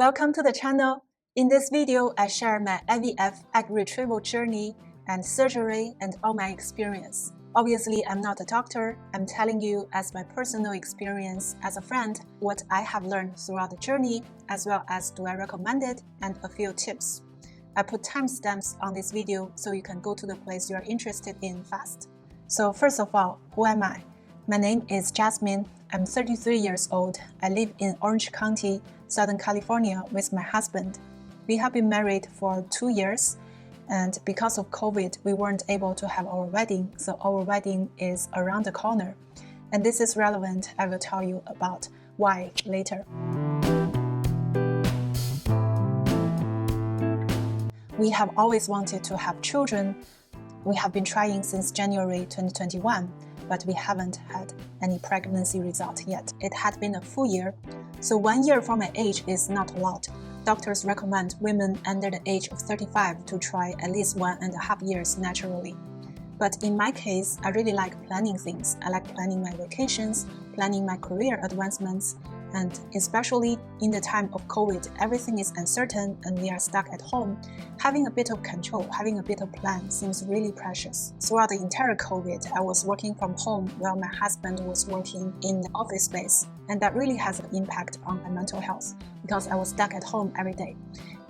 Welcome to the channel. In this video, I share my IVF egg retrieval journey and surgery and all my experience. Obviously, I'm not a doctor. I'm telling you as my personal experience as a friend, what I have learned throughout the journey, as well as do I recommend it and a few tips. I put timestamps on this video so you can go to the place you are interested in fast. So first of all, who am I? My name is Jasmine. I'm 33 years old. I live in Orange County, Southern California with my husband. We have been married for 2 years, and because of COVID, we weren't able to have our wedding, so our wedding is around the corner. And this is relevant. I will tell you about why later. We have always wanted to have children. We have been trying since January 2021, but we haven't had any pregnancy result yet. It had been a full year, so 1 year from my age is not a lot. Doctors recommend women under the age of 35 to try at least 1.5 years naturally. But in my case, I really like planning things. I like planning my vacations, planning my career advancements, and especially in the time of COVID, everything is uncertain and we are stuck at home. Having a bit of control, having a bit of plan seems really precious. Throughout the entire COVID, I was working from home while my husband was working in the office space. And that really has an impact on my mental health because I was stuck at home every day.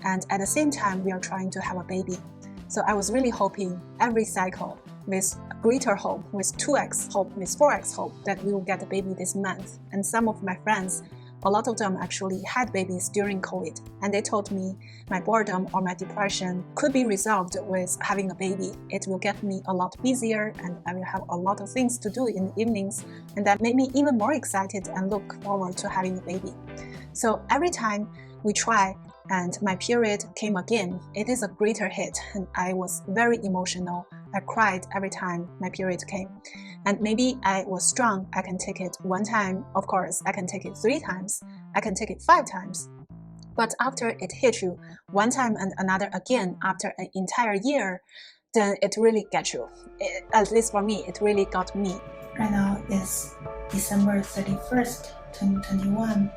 And at the same time, we are trying to have a baby. So I was really hoping every cycle with greater hope, with 2x hope, with 4x hope that we will get a baby this month. And some of my friends, a lot of them actually had babies during COVID. And they told me my boredom or my depression could be resolved with having a baby. It will get me a lot busier and I will have a lot of things to do in the evenings. And that made me even more excited and look forward to having a baby. So every time we try, and my period came again, it is a greater hit, and I was very emotional. I cried every time my period came. And maybe I was strong, I can take it 1 time, of course, I can take it 3 times, I can take it 5 times. But after it hit you 1 time and another again after an entire year, then it really gets you. At least for me, it really got me. Right now is December 31st, 2021.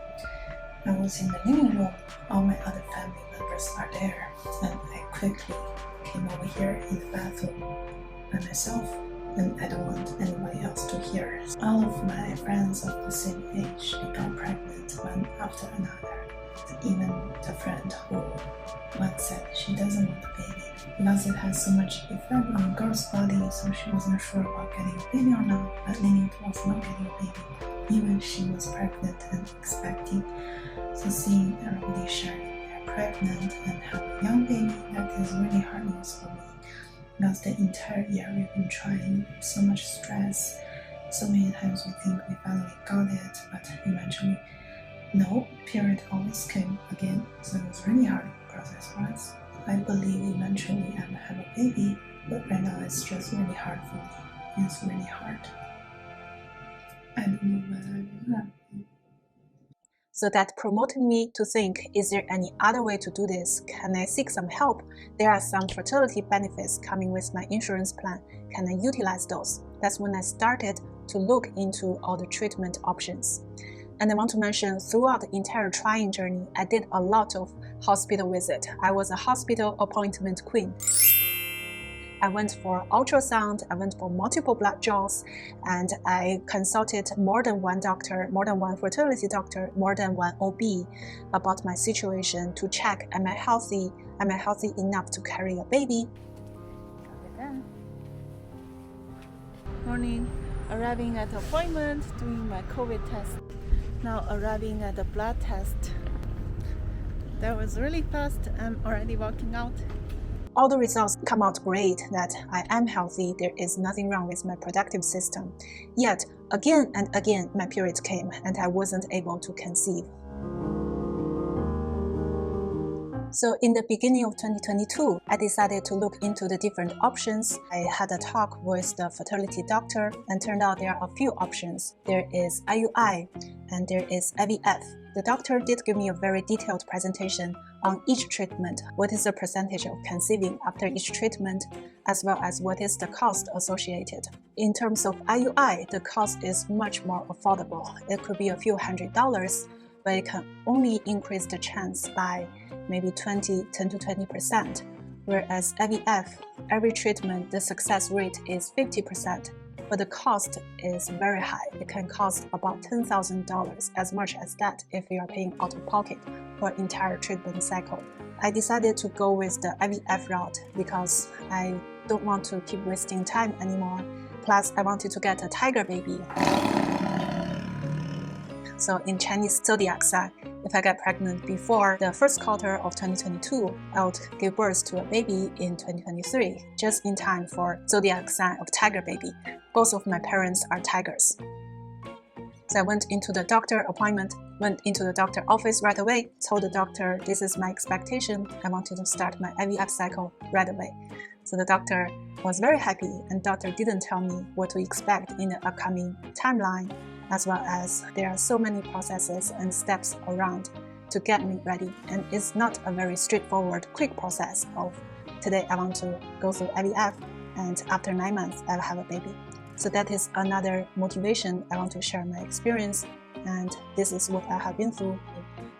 I was in the living room, all my other family members are there, and I quickly came over here in the bathroom by myself, and I don't want anybody else to hear. All of my friends of the same age, they got pregnant one after another. Even the friend who once said she doesn't want a baby because it has so much effect on a girl's body, so she wasn't sure about getting a baby or not, but leaning towards not getting a baby, even she was pregnant and expecting. So seeing everybody sharing they're pregnant and have a young baby, that is really hard news for me. Because the entire year we've been trying, so much stress, so many times we think we finally got it, but eventually no, period always came again, so it was really hard process for us. I believe eventually I will have a baby, but right now it's just really hard for me. It's really hard. I don't know when I will have a baby. So that promoted me to think, is there any other way to do this? Can I seek some help? There are some fertility benefits coming with my insurance plan. Can I utilize those? That's when I started to look into all the treatment options. And I want to mention, throughout the entire trying journey, I did a lot of hospital visits. I was a hospital appointment queen. I went for ultrasound, I went for multiple blood draws, and I consulted more than one doctor, more than one fertility doctor, more than one OB about my situation to check, am I healthy enough to carry a baby? Morning, arriving at appointment, doing my COVID test. Now arriving at the blood test. That was really fast. I'm already walking out. All the results come out great, that I am healthy, there is nothing wrong with my reproductive system. Yet, again and again, my period came and I wasn't able to conceive. So in the beginning of 2022, I decided to look into the different options. I had a talk with the fertility doctor and turned out there are a few options. There is IUI and there is IVF. The doctor did give me a very detailed presentation on each treatment, what is the percentage of conceiving after each treatment, as well as what is the cost associated. In terms of IUI, the cost is much more affordable. It could be a few $100s but it can only increase the chance by maybe 10 to 20%. Whereas IVF, every treatment, the success rate is 50%, but the cost is very high. It can cost about $10,000, as much as that if you are paying out of pocket for an entire treatment cycle. I decided to go with the IVF route because I don't want to keep wasting time anymore. Plus, I wanted to get a tiger baby. So in Chinese zodiac sign, if I get pregnant before the first quarter of 2022, I would give birth to a baby in 2023, just in time for zodiac sign of tiger baby. Both of my parents are tigers. So I went into the doctor appointment, went into the doctor office right away, told the doctor this is my expectation, I wanted to start my IVF cycle right away. So the doctor was very happy, and doctor didn't tell me what to expect in the upcoming timeline, as well as there are so many processes and steps around to get me ready. And it's not a very straightforward, quick process of today I want to go through IVF and after 9 months I'll have a baby. So that is another motivation. I want to share my experience, and this is what I have been through.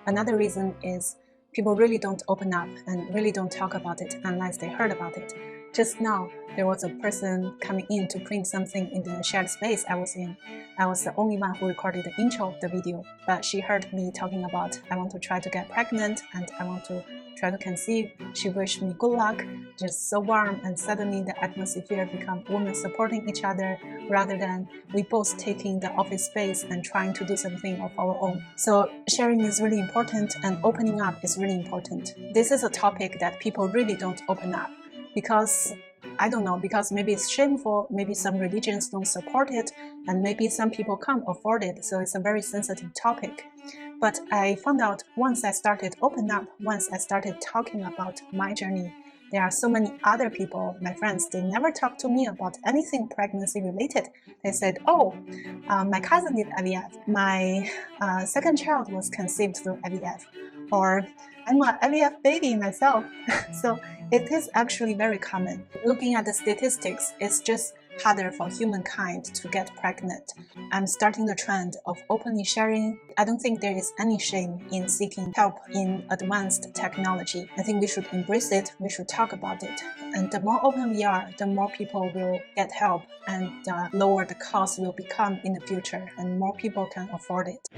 Another reason is people really don't open up and really don't talk about it unless they heard about it. Just now, there was a person coming in to print something in the shared space I was in. I was the only one who recorded the intro of the video, but she heard me talking about I want to try to get pregnant and I want to try to conceive. She wished me good luck, just so warm, and suddenly the atmosphere became women supporting each other rather than we both taking the office space and trying to do something of our own. So sharing is really important and opening up is really important. This is a topic that people really don't open up because I don't know, because maybe it's shameful, maybe some religions don't support it, and maybe some people can't afford it, so it's a very sensitive topic. But I found out once I started open up, once I started talking about my journey, there are so many other people, my friends, they never talk to me about anything pregnancy related. They said, oh, my cousin did IVF, my second child was conceived through IVF, or I'm an IVF baby myself. So it is actually very common. Looking at the statistics, it's just harder for humankind to get pregnant. I'm starting the trend of openly sharing. I don't think there is any shame in seeking help in advanced technology. I think we should embrace it, we should talk about it. And the more open we are, the more people will get help, and the lower the cost will become in the future, and more people can afford it.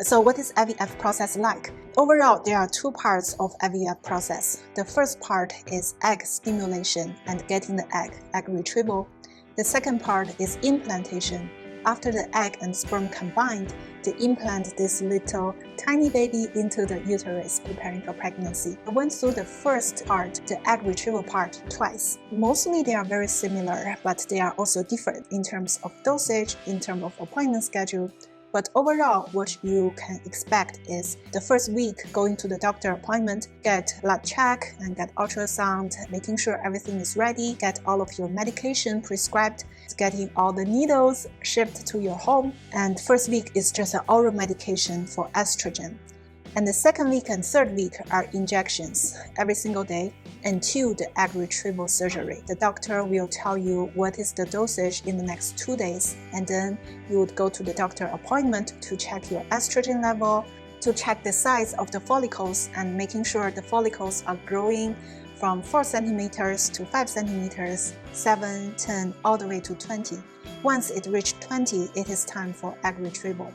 So what is IVF process like? Overall, there are two parts of IVF process. The first part is egg stimulation and getting the egg retrieval. The second part is implantation. After the egg and sperm combined, they implant this little tiny baby into the uterus, preparing for pregnancy. I went through the first part, the egg retrieval part, twice. Mostly they are very similar, but they are also different in terms of dosage, in terms of appointment schedule. But overall, what you can expect is the first week going to the doctor appointment, get lab check and get ultrasound, making sure everything is ready, get all of your medication prescribed, getting all the needles shipped to your home. And first week is just an oral medication for estrogen. And the second week and third week are injections every single day until the egg retrieval surgery. The doctor will tell you what is the dosage in the next 2 days, and then you would go to the doctor appointment to check your estrogen level, to check the size of the follicles and making sure the follicles are growing from 4 centimeters to 5 centimeters, 7, 10, all the way to 20. Once it reaches 20, it is time for egg retrieval.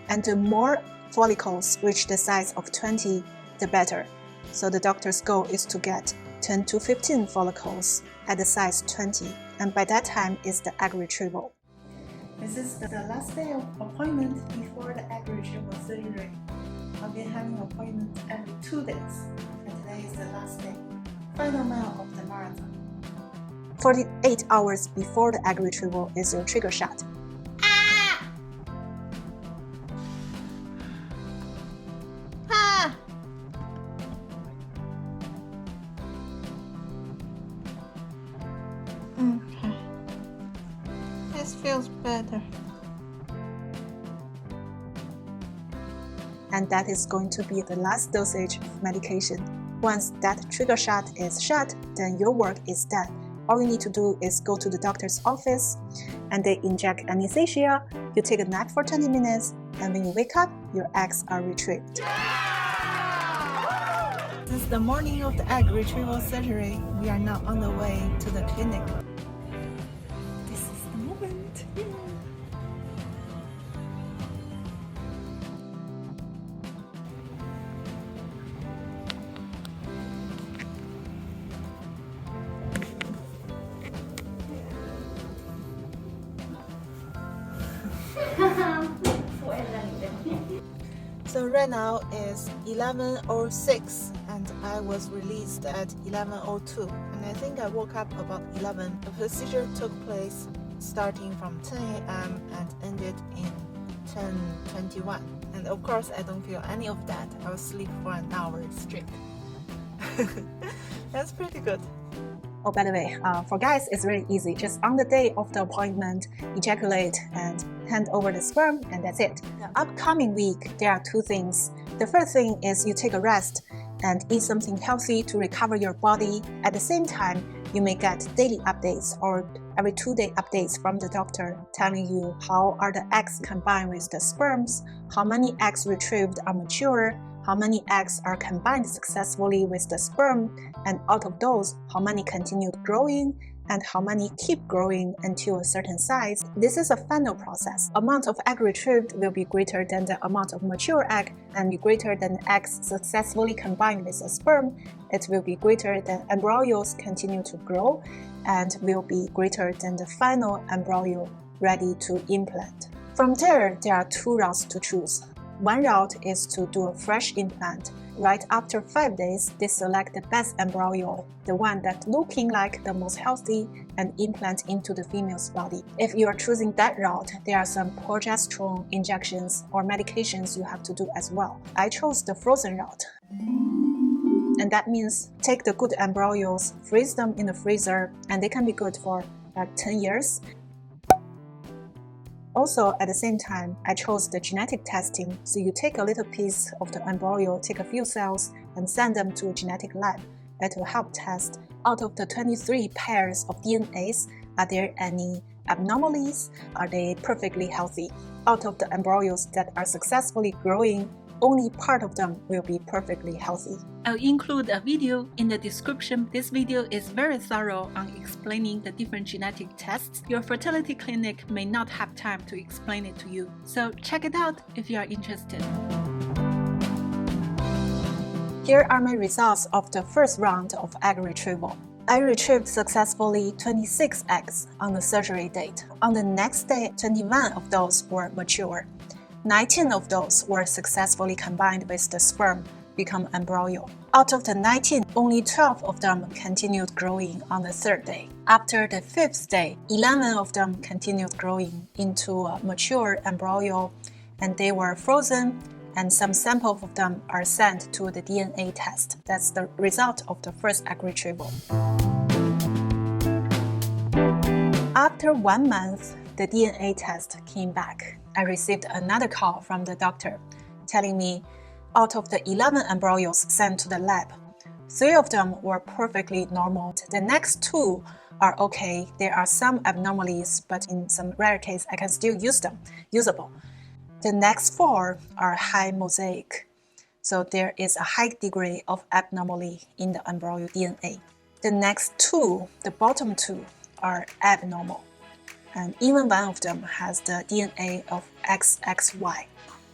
And the more follicles reach the size of 20, the better. So the doctor's goal is to get 10 to 15 follicles at the size 20, and by that time is the egg retrieval. This is the last day of appointment before the egg retrieval surgery. I've been having appointments every 2 days, and today is the last day. Final mile of the marathon. 48 hours before the egg retrieval is your trigger shot. Okay. This feels better. And that is going to be the last dosage of medication. Once that trigger shot is shot, then your work is done. All you need to do is go to the doctor's office and they inject anesthesia. You take a nap for 20 minutes, and when you wake up, your eggs are retrieved. Since the morning of the egg retrieval surgery, we are now on the way to the clinic. This is the moment. So right now is 11:06 and I was released at 11:02, and I think I woke up about 11. The procedure took place starting from 10 a.m. and ended in 10:21, and of course I don't feel any of that. I will sleep for an hour straight. That's pretty good. Oh, by the way, for guys, it's really easy. Just on the day of the appointment, ejaculate and hand over the sperm, and that's it. The upcoming week, there are two things. The first thing is you take a rest and eat something healthy to recover your body. At the same time, you may get daily updates or every 2-day updates from the doctor telling you how are the eggs combined with the sperms, how many eggs retrieved are mature, how many eggs are combined successfully with the sperm, and out of those, how many continued growing and how many keep growing until a certain size. This is a funnel process. Amount of egg retrieved will be greater than the amount of mature egg and be greater than eggs successfully combined with the sperm. It will be greater than embryos continue to grow and will be greater than the final embryo ready to implant. From there are two routes to choose. One route is to do a fresh implant. Right after 5 days, they select the best embryo, the one that looking like the most healthy, and implant into the female's body. If you are choosing that route, there are some progesterone injections or medications you have to do as well. I chose the frozen route. And that means take the good embryos, freeze them in the freezer, and they can be good for like 10 years. Also, at the same time, I chose the genetic testing. So you take a little piece of the embryo, take a few cells, and send them to a genetic lab that will help test out of the 23 pairs of DNAs, are there any abnormalities? Are they perfectly healthy? Out of the embryos that are successfully growing, only part of them will be perfectly healthy. I'll include a video in the description. This video is very thorough on explaining the different genetic tests. Your fertility clinic may not have time to explain it to you, so check it out if you are interested. Here are my results of the first round of egg retrieval. I retrieved successfully 26 eggs on the surgery date. On the next day, 21 of those were mature. 19 of those were successfully combined with the sperm, become embryo. Out of the 19, only 12 of them continued growing on the third day. After the fifth day, 11 of them continued growing into a mature embryo, and they were frozen, and some samples of them are sent to the DNA test. That's the result of the first egg retrieval. After 1 month, the DNA test came back. I received another call from the doctor telling me out of the 11 embryos sent to the lab, 3 of them were perfectly normal. The next 2 are okay. There are some abnormalities, but in some rare case, I can still use them, usable. The next 4 are high mosaic. So there is a high degree of abnormality in the embryo DNA. The next 2, the bottom 2, are abnormal. And even one of them has the DNA of XXY.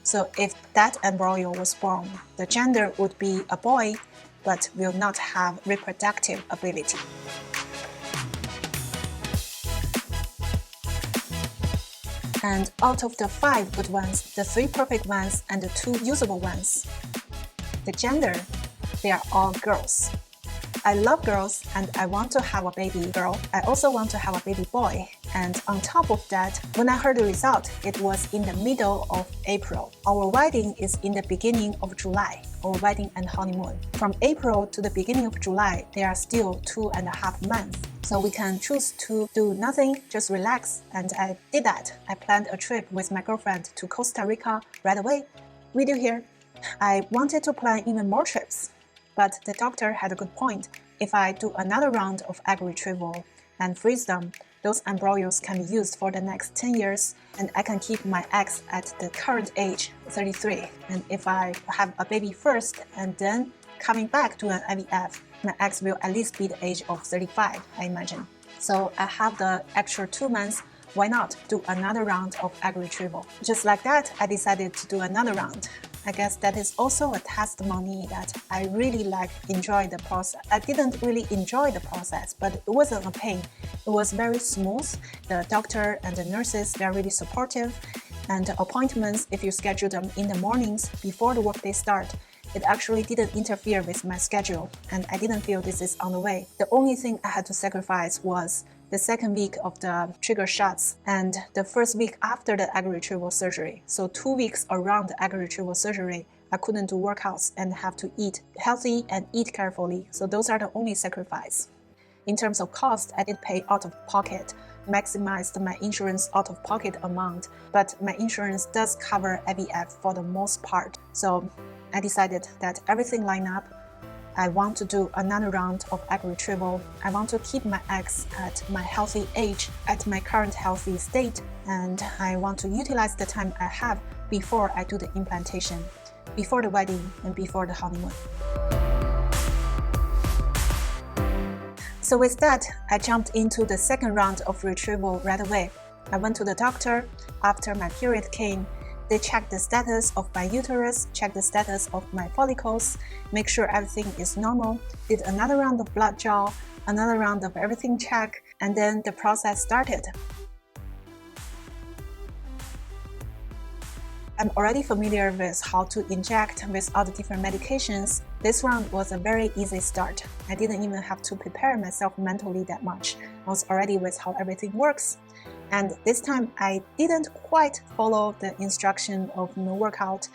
So if that embryo was born, the gender would be a boy, but will not have reproductive ability. And out of the 5 good ones, the 3 perfect ones, and the 2 usable ones, the gender, they are all girls. I love girls and I want to have a baby girl. I also want to have a baby boy. And on top of that, when I heard the result, it was in the middle of April. Our wedding is in the beginning of July, our wedding and honeymoon. From April to the beginning of July, there are still 2.5 months. So we can choose to do nothing, just relax. And I did that. I planned a trip with my girlfriend to Costa Rica right away. Video here. I wanted to plan even more trips. But the doctor had a good point. If I do another round of egg retrieval, and freeze them. Those embryos can be used for the next 10 years, and I can keep my eggs at the current age, 33. And if I have a baby first and then coming back to an IVF, my eggs will at least be the age of 35, I imagine. So I have the extra 2 months. Why not do another round of egg retrieval? Just like that, I decided to do another round. I guess that is also a testimony that I really enjoy the process. I didn't really enjoy the process, but it wasn't a pain. It was very smooth. The doctor and the nurses, they're really supportive. And the appointments, if you schedule them in the mornings before the workday start, it actually didn't interfere with my schedule, and I didn't feel this is on the way. The only thing I had to sacrifice was the second week of the trigger shots and the first week after the egg retrieval surgery. So 2 weeks around the egg retrieval surgery, I couldn't do workouts and have to eat healthy and eat carefully. So those are the only sacrifice. In terms of cost, I did pay out of pocket, maximized my insurance out-of-pocket amount, but my insurance does cover IVF for the most part. So I decided that everything lined up. I want to do another round of egg retrieval. I want to keep my eggs at my healthy age, at my current healthy state, and I want to utilize the time I have before I do the implantation, before the wedding and before the honeymoon. So with that, I jumped into the second round of retrieval right away. I went to the doctor after my period came. They checked the status of my uterus, checked the status of my follicles, make sure everything is normal, did another round of blood draw, another round of everything check, and then the process started. I'm already familiar with how to inject with all the different medications. This round was a very easy start. I didn't even have to prepare myself mentally that much. I was already with how everything works. And this time I didn't quite follow the instruction of no workout.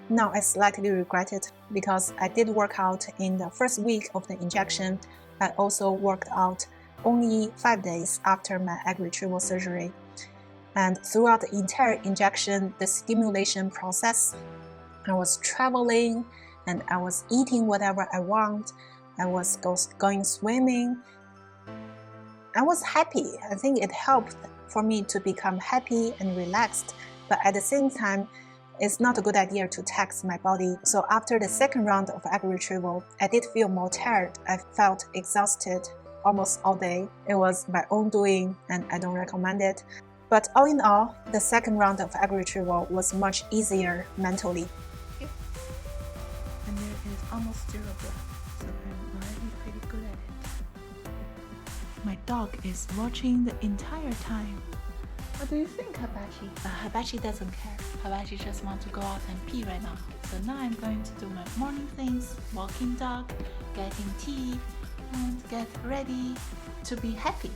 Now I slightly regret it because I did work out in the first week of the injection. I also worked out only 5 days after my egg retrieval surgery. And throughout the entire injection, the stimulation process, I was traveling and I was eating whatever I want. I was going swimming. I was happy. I think it helped for me to become happy and relaxed, but at the same time, it's not a good idea to tax my body. So after the second round of egg retrieval, I did feel more tired. I felt exhausted almost all day. It was my own doing and I don't recommend it. But all in all, the second round of egg retrieval was much easier mentally. And there is almost 0 blood, so I'm already pretty good at it. My dog is watching the entire time. What do you think, Hibachi? Hibachi doesn't care. Hibachi just wants to go out and pee right now. So now I'm going to do my morning things, walking dog, getting tea, and get ready to be happy.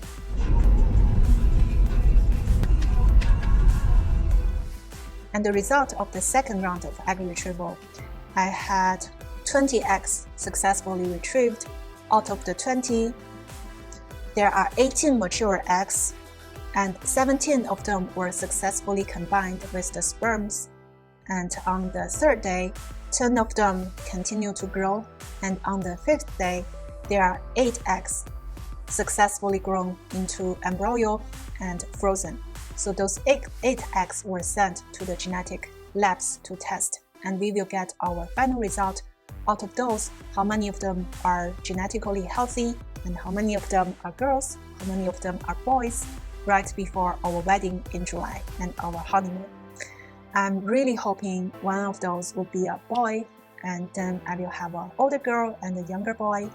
And the result of the second round of egg retrieval, I had 20 eggs successfully retrieved. Out of the 20, there are 18 mature eggs, and 17 of them were successfully combined with the sperms. And on the third day, 10 of them continue to grow, and on the 5th day, there are 8 eggs successfully grown into embryo and frozen. So those 8 eggs were sent to the genetic labs to test, and we will get our final result. Out of those, how many of them are genetically healthy, and how many of them are girls, how many of them are boys, right before our wedding in July and our honeymoon. I'm really hoping one of those will be a boy, and then I will have an older girl and a younger boy.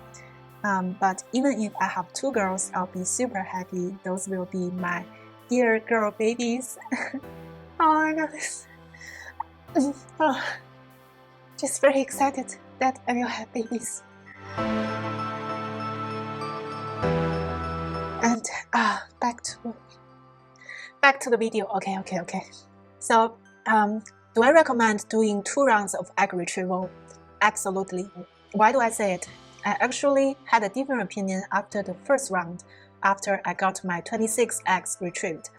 But even if I have 2 girls, I'll be super happy. Those will be my dear girl babies. Oh my goodness. Oh, just very excited that I will have babies. And back to the video. Okay. So, do I recommend doing 2 rounds of egg retrieval? Absolutely. Why do I say it? I actually had a different opinion after the first round, after I got my 26 eggs retrieved.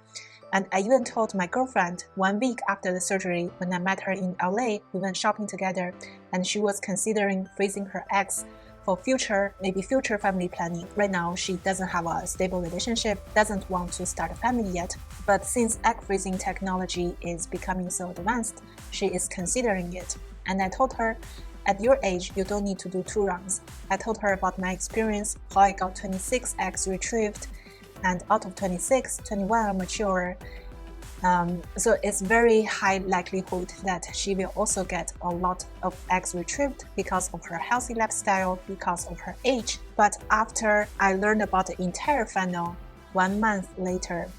And I even told my girlfriend 1 week after the surgery, when I met her in LA, we went shopping together, and she was considering freezing her eggs for maybe future family planning. Right now, she doesn't have a stable relationship, doesn't want to start a family yet. But since egg freezing technology is becoming so advanced, she is considering it. And I told her, at your age, you don't need to do 2 rounds. I told her about my experience, how I got 26 eggs retrieved, and out of 26, 21 are mature. So it's very high likelihood that she will also get a lot of eggs retrieved because of her healthy lifestyle, because of her age. But after I learned about the entire funnel 1 month later,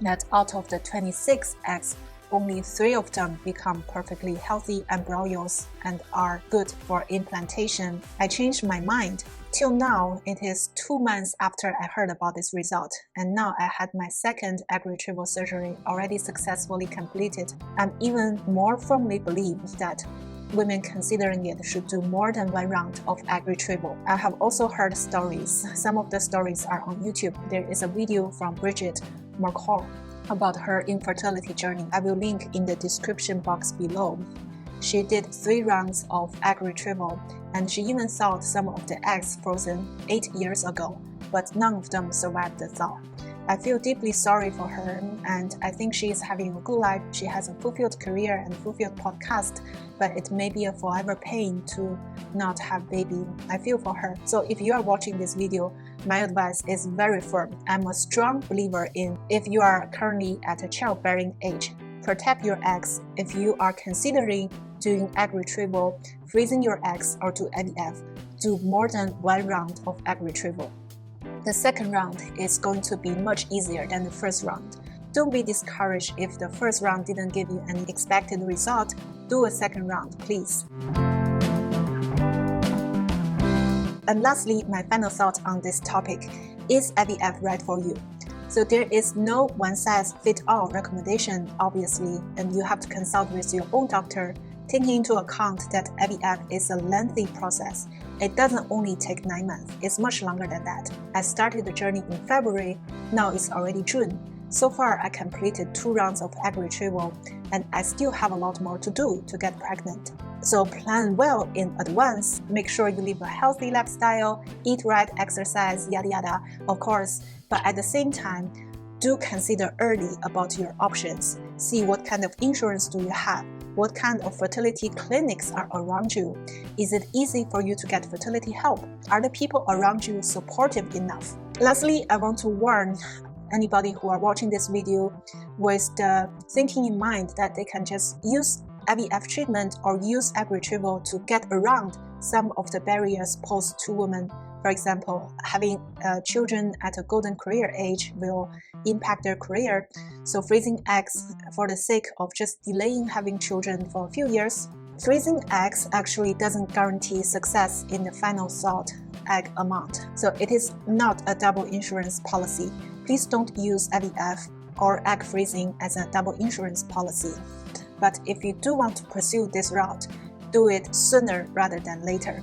that out of the 26 eggs, only 3 of them become perfectly healthy embryos and are good for implantation, I changed my mind. Till now, it is 2 months after I heard about this result, and now I had my second egg retrieval surgery already successfully completed. I'm even more firmly believe that women considering it should do more than 1 round of egg retrieval. I have also heard stories. Some of the stories are on YouTube. There is a video from Bridget McCall about her infertility journey. I will link in the description box below. She did 3 rounds of egg retrieval, and she even thawed some of the eggs frozen 8 years ago, but none of them survived the thaw. I feel deeply sorry for her, and I think she is having a good life. She has a fulfilled career and fulfilled podcast, but it may be a forever pain to not have baby. I feel for her. So if you are watching this video, my advice is very firm. I'm a strong believer in, if you are currently at a childbearing age, protect your eggs. If you are considering doing egg retrieval, freezing your eggs, or do IVF, do more than 1 round of egg retrieval. The second round is going to be much easier than the first round. Don't be discouraged if the first round didn't give you any expected result. Do a second round, please. And lastly, my final thought on this topic, is IVF right for you? So there is no one-size-fits-all recommendation, obviously, and you have to consult with your own doctor, taking into account that IVF is a lengthy process. It doesn't only take 9 months, it's much longer than that. I started the journey in February, now it's already June. So far, I completed 2 rounds of egg retrieval, and I still have a lot more to do to get pregnant. So plan well in advance, make sure you live a healthy lifestyle, eat right, exercise, yada yada, of course, but at the same time, do consider early about your options. See what kind of insurance do you have? What kind of fertility clinics are around you? Is it easy for you to get fertility help? Are the people around you supportive enough? Lastly, I want to warn anybody who are watching this video with the thinking in mind that they can just use IVF treatment or use egg retrieval to get around some of the barriers posed to women. For example, having children at a golden career age will impact their career. So freezing eggs for the sake of just delaying having children for a few years. Freezing eggs actually doesn't guarantee success in the final thawed egg amount. So it is not a double insurance policy. Please don't use IVF or egg freezing as a double insurance policy. But if you do want to pursue this route, do it sooner rather than later.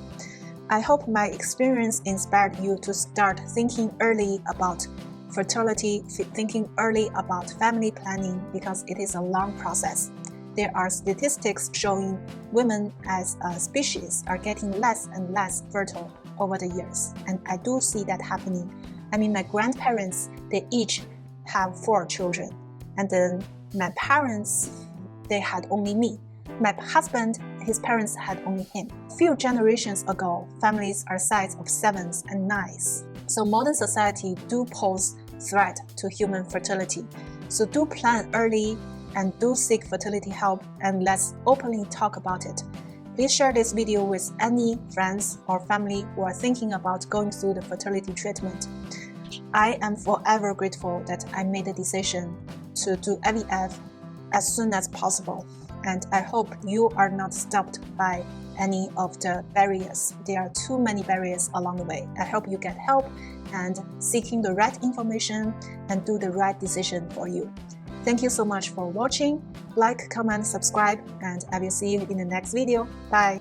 I hope my experience inspired you to start thinking early about fertility, thinking early about family planning, because it is a long process. There are statistics showing women as a species are getting less and less fertile over the years, and I do see that happening. I mean, my grandparents, they each have 4 children, and then my parents, they had only me. My husband, his parents had only him. A few generations ago, families are size of 7s and 9s. So modern society do pose threat to human fertility. So do plan early and do seek fertility help, and let's openly talk about it. Please share this video with any friends or family who are thinking about going through the fertility treatment. I am forever grateful that I made the decision to do IVF as soon as possible. And I hope you are not stopped by any of the barriers. There are too many barriers along the way. I hope you get help and seeking the right information and do the right decision for you. Thank you so much for watching. Like, comment, subscribe, and I will see you in the next video. Bye.